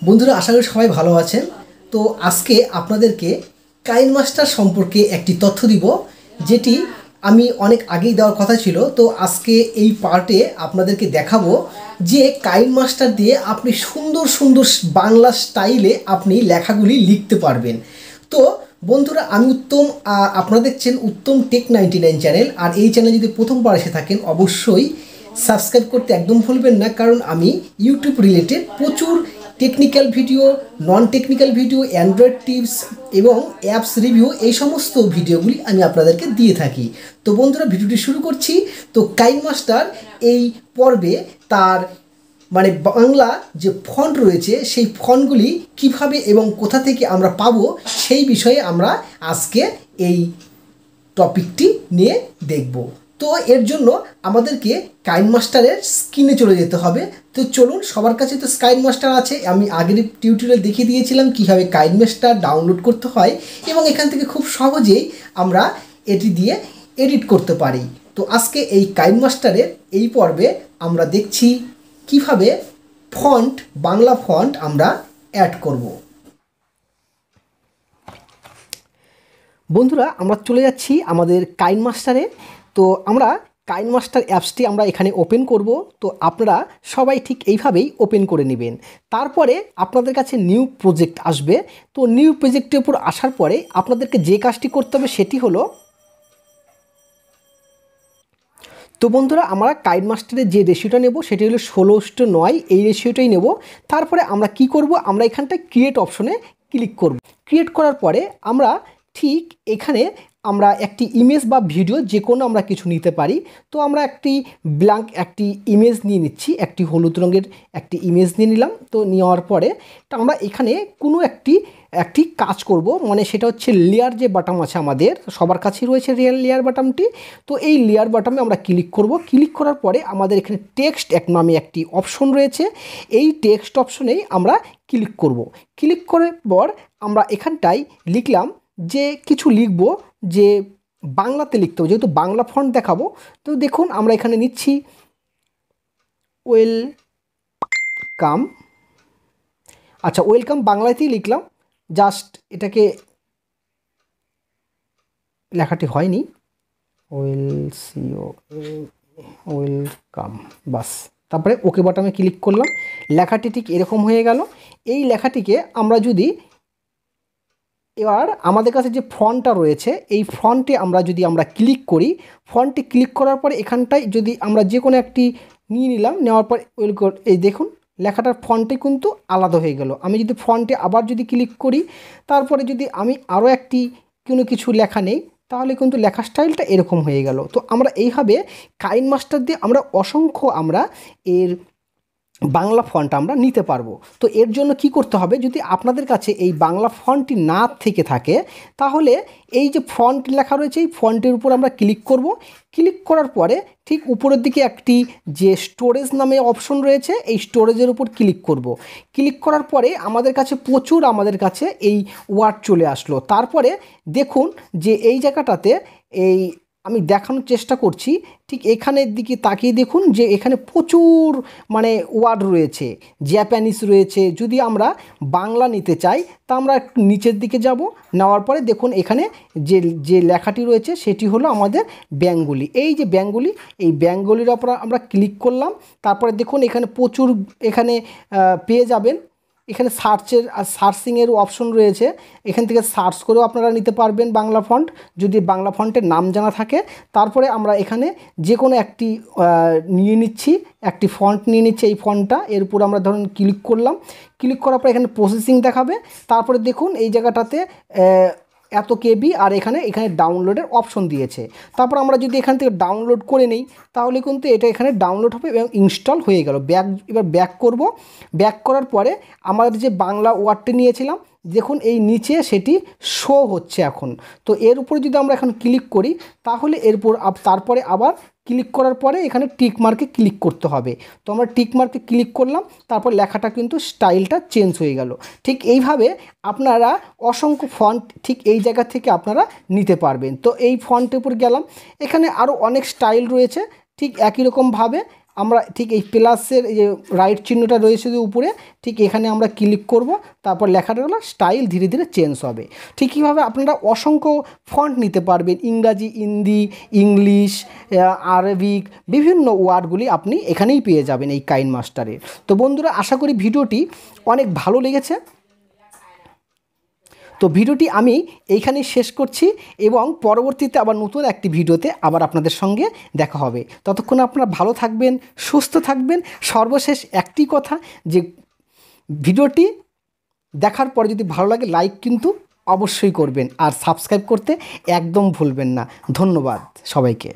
বন্ধুরা আশা করি সবাই ভালো আছেন। তো আজকে আপনাদেরকে কাইনমাস্টার সম্পর্কে একটি তথ্য দিব, যেটি আমি অনেক আগেই দেওয়ার কথা ছিল। তো আজকে এই পার্টে আপনাদেরকে দেখাবো যে কাইনমাস্টার দিয়ে আপনি সুন্দর সুন্দর বাংলা স্টাইলে আপনি লেখাগুলি লিখতে পারবেন। তো বন্ধুরা আমি উত্তম, আপনারা দেখছেন উত্তম টেক 99 চ্যানেল। আর এই চ্যানেলে যদি প্রথমবার এসে থাকেন অবশ্যই সাবস্ক্রাইব করতে একদম ভুলবেন না, কারণ আমি ইউটিউব রিলেটেড প্রচুর technical video, non technical video, Android tips এবং অ্যাপস রিভিউ, এই সমস্ত ভিডিওগুলি আমি আপনাদেরকে দিয়ে থাকি। তো বন্ধুরা ভিডিওটি শুরু করছি। তো কাইনমাস্টার এই পর্বে তার মানে বাংলা যে ফন্ট রয়েছে সেই ফন্টগুলি কিভাবে এবং কোথা থেকে আমরা পাবো সেই বিষয়ে আমরা আজকে এই টপিকটি নিয়ে দেখব। তো এর জন্য আমাদেরকে কাইনমাস্টারের স্ক্রিনে চলে যেতে হবে। তো চলুন, সবার কাছে তো কাইনমাস্টার আছে, আমি আগের টিউটোরিয়াল দেখিয়ে দিয়েছিলাম কীভাবে কাইনমাস্টার ডাউনলোড করতে হয় এবং এখান থেকে খুব সহজেই আমরা এটি দিয়ে এডিট করতে পারি। তো আজকে এই কাইনমাস্টারের এই পর্বে আমরা দেখছি কিভাবে ফন্ট, বাংলা ফন্ট আমরা অ্যাড করব। বন্ধুরা আমরা চলে যাচ্ছি আমাদের কাইনমাস্টারে। তো আমরা কাইনমাস্টার অ্যাপসটি আমরা এখানে ওপেন করব। তো আপনারা সবাই ঠিক এইভাবেই ওপেন করে নেবেন। তারপরে আপনাদের কাছে নিউ প্রজেক্ট আসবে। তো নিউ প্রজেক্টের উপর আসার পরে আপনাদেরকে যে কাজটি করতে হবে সেটি হলো, তো বন্ধুরা আমরা কাইনমাস্টারের যে রেশিওটা নেব সেটি হলো 16:9, এই রেশিওটাই নেব। তারপরে আমরা কি করব, আমরা এখানটায় ক্রিয়েট অপশনে ক্লিক করব। ক্রিয়েট করার পরে আমরা ঠিক এখানে আমরা একটি ইমেজ বা ভিডিও যে কোনো আমরা কিছু নিতে পারি। তো আমরা একটি ব্ল্যাঙ্ক একটি ইমেজ নিয়ে নিচ্ছি, একটি হলুদ রঙের একটি ইমেজ নিয়ে নিলাম। তো নেওয়ার পরে আমরা এখানে কোনো একটি কাজ করব, মানে সেটা হচ্ছে লেয়ার যে বাটন আছে আমাদের সবার কাছেই রয়েছে লেয়ার বাটনটি। তো এই লেয়ার বাটনে আমরা ক্লিক করব। ক্লিক করার পরে আমাদের এখানে টেক্সট এক নামে একটি অপশন রয়েছে, এই টেক্সট অপশনেই আমরা ক্লিক করব। ক্লিক করার পর আমরা এখানটায় লিখলাম যে কিছু লিখব, যে বাংলাতে লিখতে হবে, যেহেতু বাংলা ফন্ট দেখাবো। তো দেখুন আমরা এখানে নিচ্ছি ওয়েলকাম। আচ্ছা, ওয়েলকাম বাংলাতেই লিখলাম, জাস্ট এটাকে লেখাটি হয়নি, ওয়েলকাম, বাস। তারপরে ওকে বাটনে ক্লিক করলাম, লেখাটি ঠিক এরকম হয়ে গেল। এই লেখাটিকে আমরা যদি এবার আমাদের কাছে যে ফন্টটা রয়েছে এই ফন্টে আমরা ক্লিক করি, ফন্টে ক্লিক করার পরে এখানটায় যদি আমরা যে কোনো একটি নিয়ে নিলাম, নেওয়ার পর এই দেখুন লেখাটার ফন্টে কিন্তু আলাদা হয়ে গেল। আমি যদি ফন্টে আবার যদি ক্লিক করি, তারপরে যদি আমি আরও একটি কোনো কিছু লেখা নেই, তাহলে কিন্তু লেখার স্টাইলটা এরকম হয়ে গেল। তো আমরা এইভাবে কাইনমাস্টার দিয়ে আমরা অসংখ্য এর বাংলা ফন্ট আমরা নিতে পারবো। তো এর জন্য কি করতে হবে, যদি আপনাদের কাছে এই বাংলা ফন্টটি না থেকে থাকে, তাহলে এই যে ফন্ট লেখা রয়েছে এই ফন্টের উপর আমরা ক্লিক করব। ক্লিক করার পরে ঠিক উপরের দিকে একটি যে স্টোরেজ নামে অপশন রয়েছে, এই স্টোরেজের উপর ক্লিক করব। ক্লিক করার পরে আমাদের কাছে এই ওয়ার্ড চলে আসলো। তারপরে দেখুন যে এই জায়গাটাতে এই আমি দেখানোর চেষ্টা করছি, ঠিক এখানের দিকে তাকিয়ে দেখুন যে এখানে প্রচুর ওয়ার্ড রয়েছে, জাপানিজ রয়েছে। যদি আমরা বাংলা নিতে চাই তা আমরা একটু নিচের দিকে যাব, নেওয়ার পরে দেখুন এখানে যে লেখাটি রয়েছে সেটি হলো আমাদের বেঙ্গলি। এই যে বেঙ্গলি, এই বেঙ্গলির ওপর আমরা ক্লিক করলাম। তারপরে দেখুন এখানে প্রচুর পেয়ে যাবেন, এখানে সার্চিংয়ের অপশন রয়েছে, এখান থেকে সার্চ করেও আপনারা নিতে পারবেন বাংলা ফন্ট, যদি বাংলা ফন্টের নাম জানা থাকে। তারপরে আমরা এখানে যে কোনো একটি নিয়ে নিচ্ছি, একটি ফন্ট নিয়ে নিচ্ছি, এই ফন্টটা এর উপর আমরা ধরুন ক্লিক করলাম। ক্লিক করার পর এখানে প্রসেসিং দেখাবে। তারপরে দেখুন এই জায়গাটাতে এত কেবি, আর এখানে ডাউনলোডের অপশন দিয়েছে। তারপর আমরা যদি এখান থেকে ডাউনলোড করে নিই, তাহলে কিন্তু এটা এখানে ডাউনলোড হবে এবং ইনস্টল হয়ে গেল। এবার ব্যাক করব। ব্যাক করার পরে আমাদের যে বাংলা ওয়ার্ডটি নিয়েছিলাম দেখুন এই নিচে সেটি শো হচ্ছে এখন। তো এর উপরে যদি আমরা এখন ক্লিক করি, তাহলে তারপরে আবার ক্লিক করার পরে এখানে টিক মার্কে ক্লিক করতে হবে। তো আমরা টিক মার্কে ক্লিক করলাম, তারপর লেখাটা কিন্তু স্টাইলটা চেঞ্জ হয়ে গেল। ঠিক এইভাবে আপনারা অসংখ্য ফন্ট ঠিক এই জায়গা থেকে আপনারা নিতে পারবেন। তো এই ফন্টের উপর গেলাম, এখানে আরও অনেক স্টাইল রয়েছে, ঠিক একই রকমভাবে আমরা ঠিক এই প্লাসের এই যে রাইট চিহ্নটা রয়েছে যে উপরে, ঠিক এখানে আমরা ক্লিক করব, তারপর লেখাটাগুলো স্টাইল ধীরে ধীরে চেঞ্জ হবে। ঠিক কীভাবে আপনারা অসংখ্য ফন্ট নিতে পারবেন, ইংরাজি, হিন্দি, ইংলিশ, আরবিক, বিভিন্ন ওয়ার্ডগুলি আপনি এখানেই পেয়ে যাবেন এই কাইনমাস্টারে। তো বন্ধুরা, আশা করি ভিডিওটি অনেক ভালো লেগেছে। তো ভিডিওটি আমি এইখানেই শেষ করছি এবং পরবর্তীতে আবার নতুন একটি ভিডিওতে আবার আপনাদের সঙ্গে দেখা হবে। ততক্ষণ আপনারা ভালো থাকবেন, সুস্থ থাকবেন। সর্বশেষ একটি কথা, যে ভিডিওটি দেখার পরে যদি ভালো লাগে লাইক কিন্তু অবশ্যই করবেন, আর সাবস্ক্রাইব করতে একদম ভুলবেন না। ধন্যবাদ সবাইকে।